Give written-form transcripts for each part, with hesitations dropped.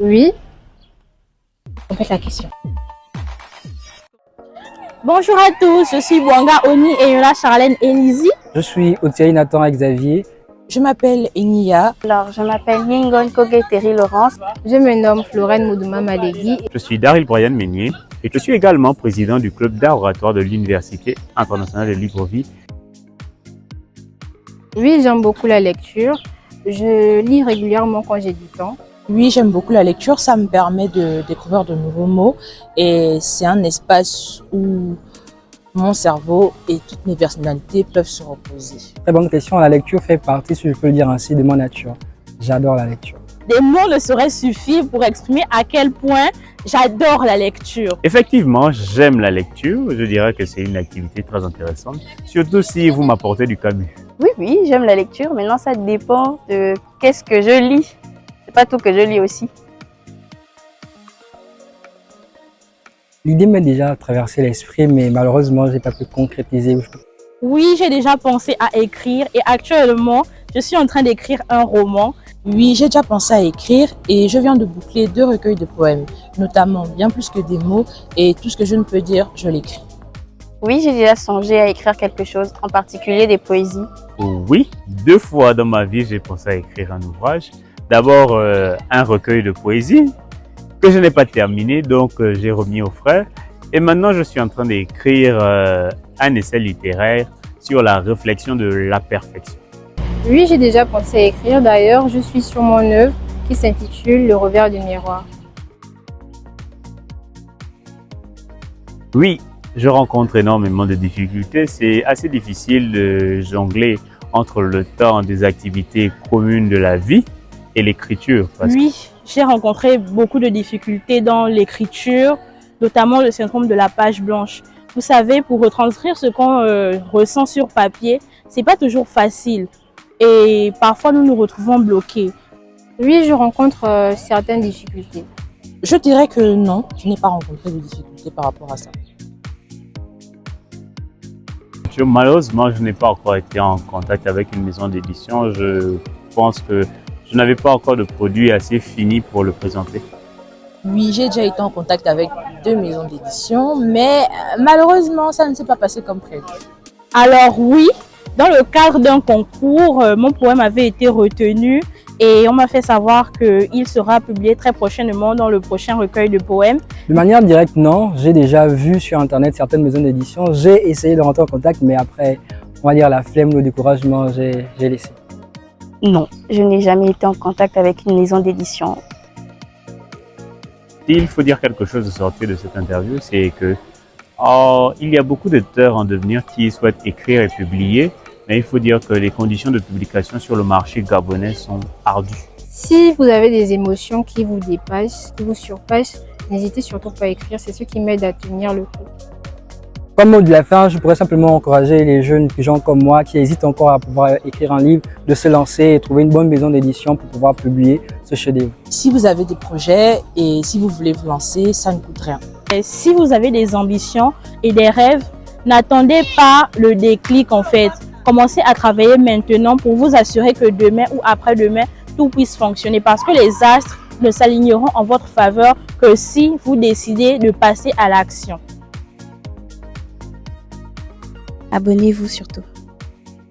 Oui. Répète la question. Bonjour à tous, je suis Bouanga Oni et Yola Charlène Elisi. Je suis Otiaï Nathan Xavier. Je m'appelle Enia. Alors, je m'appelle Ningon Kogeteri Laurence. Je me nomme Florène Moudouma Malegui. Je suis Daryl Brian Meunier et je suis également président du club d'art oratoire de l'Université internationale de Libreville. Oui, j'aime beaucoup la lecture. Je lis régulièrement quand j'ai du temps. Oui, j'aime beaucoup la lecture. Ça me permet de découvrir de nouveaux mots et c'est un espace où mon cerveau et toutes mes personnalités peuvent se reposer. Très bonne question. La lecture fait partie, si je peux le dire ainsi, de ma nature. J'adore la lecture. Des mots ne sauraient suffire pour exprimer à quel point j'adore la lecture. Effectivement, j'aime la lecture. Je dirais que c'est une activité très intéressante, surtout si vous m'apportez du Camus. Oui, j'aime la lecture. Maintenant, ça dépend de qu'est-ce que je lis. C'est pas tout que je lis aussi. L'idée m'est déjà traversé l'esprit, mais malheureusement, je n'ai pas pu concrétiser. Oui, j'ai déjà pensé à écrire et actuellement, je suis en train d'écrire un roman. Oui, j'ai déjà pensé à écrire et je viens de boucler 2 recueils de poèmes, notamment bien plus que des mots et tout ce que je ne peux dire, je l'écris. Oui, j'ai déjà songé à écrire quelque chose, en particulier des poésies. Oui, 2 fois dans ma vie, j'ai pensé à écrire un ouvrage. D'abord, un recueil de poésie que je n'ai pas terminé, donc j'ai remis au frais. Et maintenant, je suis en train d'écrire un essai littéraire sur la réflexion de la perfection. Oui, j'ai déjà pensé à écrire. D'ailleurs, je suis sur mon œuvre qui s'intitule Le revers du miroir. Oui, je rencontre énormément de difficultés. C'est assez difficile de jongler entre le temps des activités communes de la vie et l'écriture. Oui, j'ai rencontré beaucoup de difficultés dans l'écriture, notamment le syndrome de la page blanche. Vous savez, pour retranscrire ce qu'on ressent sur papier, c'est pas toujours facile. Et parfois, nous nous retrouvons bloqués. Oui, je rencontre certaines difficultés. Je dirais que non, je n'ai pas rencontré de difficultés par rapport à ça. Malheureusement, je n'ai pas encore été en contact avec une maison d'édition. Je pense que je n'avais pas encore de produit assez fini pour le présenter. Oui, j'ai déjà été en contact avec 2 maisons d'édition, mais malheureusement, ça ne s'est pas passé comme prévu. Alors oui, dans le cadre d'un concours, mon poème avait été retenu et on m'a fait savoir qu'il sera publié très prochainement dans le prochain recueil de poèmes. De manière directe, non. J'ai déjà vu sur Internet certaines maisons d'édition. J'ai essayé de rentrer en contact, mais après, on va dire la flemme, le découragement, j'ai laissé. Non, je n'ai jamais été en contact avec une maison d'édition. S'il faut dire quelque chose de sortir de cette interview, c'est que il y a beaucoup d'auteurs en devenir qui souhaitent écrire et publier, mais il faut dire que les conditions de publication sur le marché gabonais sont ardues. Si vous avez des émotions qui vous dépassent, qui vous surpassent, n'hésitez surtout pas à écrire. C'est ce qui m'aide à tenir le coup. Comme mot de la fin, je pourrais simplement encourager les jeunes gens comme moi qui hésitent encore à pouvoir écrire un livre, de se lancer et trouver une bonne maison d'édition pour pouvoir publier ce chef-d'œuvre. Si vous avez des projets et si vous voulez vous lancer, ça ne coûte rien. Et si vous avez des ambitions et des rêves, n'attendez pas le déclic en fait. Commencez à travailler maintenant pour vous assurer que demain ou après-demain, tout puisse fonctionner parce que les astres ne s'aligneront en votre faveur que si vous décidez de passer à l'action. Abonnez-vous surtout.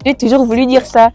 J'ai toujours voulu dire ça.